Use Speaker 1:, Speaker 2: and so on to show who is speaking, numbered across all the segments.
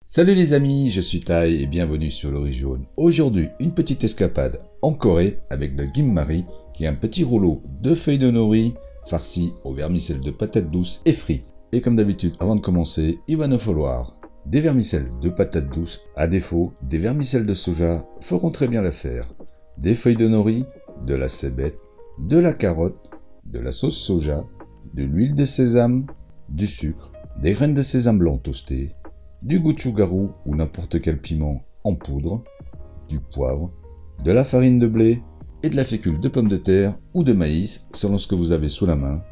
Speaker 1: Salut les amis, je suis Tai et bienvenue sur le riz jaune. Aujourd'hui, une petite escapade en Corée avec le gimmari, qui est un petit rouleau de feuilles de nori farci au vermicelle de patates douces et frites. Et comme d'habitude, avant de commencer, il va nous falloir des vermicelles de patates douces, à défaut, des vermicelles de soja feront très bien l'affaire, des feuilles de nori, de la cébette, de la carotte, de la sauce soja, de l'huile de sésame, du sucre, des graines de sésame blanc toastées, du gochujang ou n'importe quel piment en poudre, du poivre, de la farine de blé et de la fécule de pommes de terre ou de maïs selon ce que vous avez sous la main.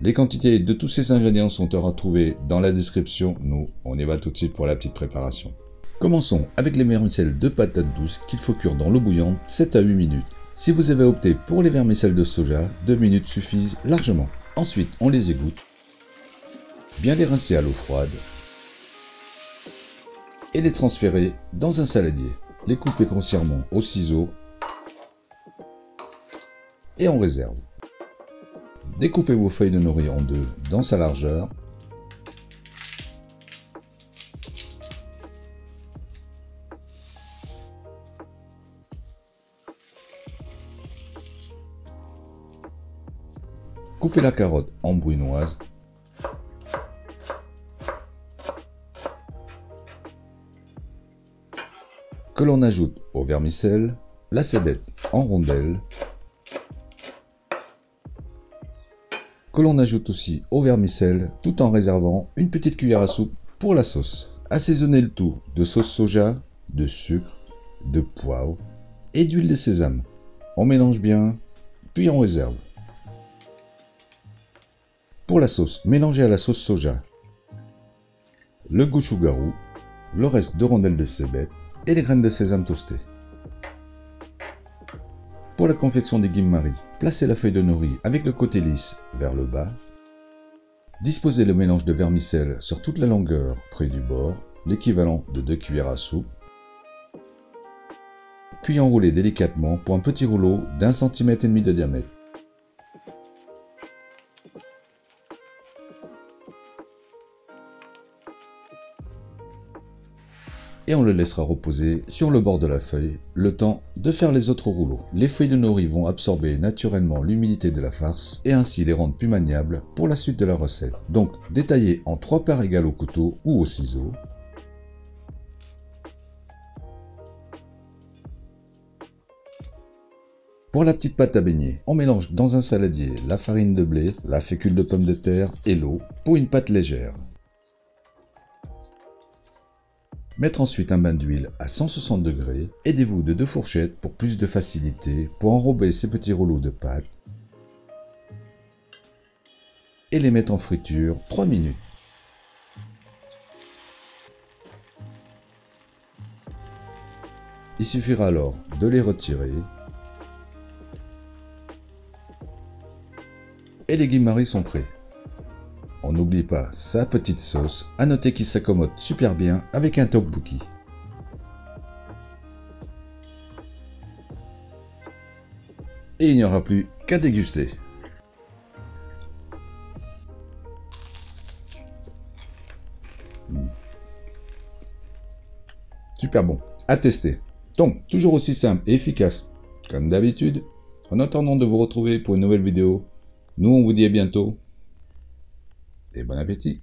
Speaker 1: Les quantités de tous ces ingrédients sont à retrouver dans la description. Nous, on y va tout de suite pour la petite préparation. Commençons avec les vermicelles de patates douces qu'il faut cuire dans l'eau bouillante 7 à 8 minutes. Si vous avez opté pour les vermicelles de soja, 2 minutes suffisent largement. Ensuite, on les égoutte, bien les rincer à l'eau froide et les transférer dans un saladier. Les couper grossièrement au ciseau et on réserve. Découpez vos feuilles de nori en deux dans sa largeur. Coupez la carotte en brunoise. Que l'on ajoute au vermicelle, la cébette en rondelles, que l'on ajoute aussi au vermicelle tout en réservant une petite cuillère à soupe pour la sauce. Assaisonnez le tout de sauce soja, de sucre, de poivre et d'huile de sésame. On mélange bien, puis on réserve. Pour la sauce, mélangez à la sauce soja le gochujang, le reste de rondelles de cébette et les graines de sésame toastées. Pour la confection des gimmari, placez la feuille de nori avec le côté lisse vers le bas. Disposez le mélange de vermicelle sur toute la longueur près du bord, l'équivalent de 2 cuillères à soupe. Puis enroulez délicatement pour un petit rouleau d'1,5 cm de diamètre. Et on le laissera reposer sur le bord de la feuille, le temps de faire les autres rouleaux. Les feuilles de nori vont absorber naturellement l'humidité de la farce et ainsi les rendre plus maniables pour la suite de la recette. Donc détaillez en 3 parts égales au couteau ou au ciseau. Pour la petite pâte à beignet, on mélange dans un saladier la farine de blé, la fécule de pommes de terre et l'eau pour une pâte légère. Mettre ensuite un bain d'huile à 160 degrés. Aidez-vous de 2 fourchettes pour plus de facilité pour enrober ces petits rouleaux de pâte et les mettre en friture 3 minutes. Il suffira alors de les retirer et les gimmari sont prêts. On n'oublie pas sa petite sauce, à noter qu'il s'accommode super bien avec un tteokbokki. Et il n'y aura plus qu'à déguster. Super bon, à tester. Donc, toujours aussi simple et efficace, comme d'habitude. En attendant de vous retrouver pour une nouvelle vidéo, nous on vous dit à bientôt. Et bon appétit!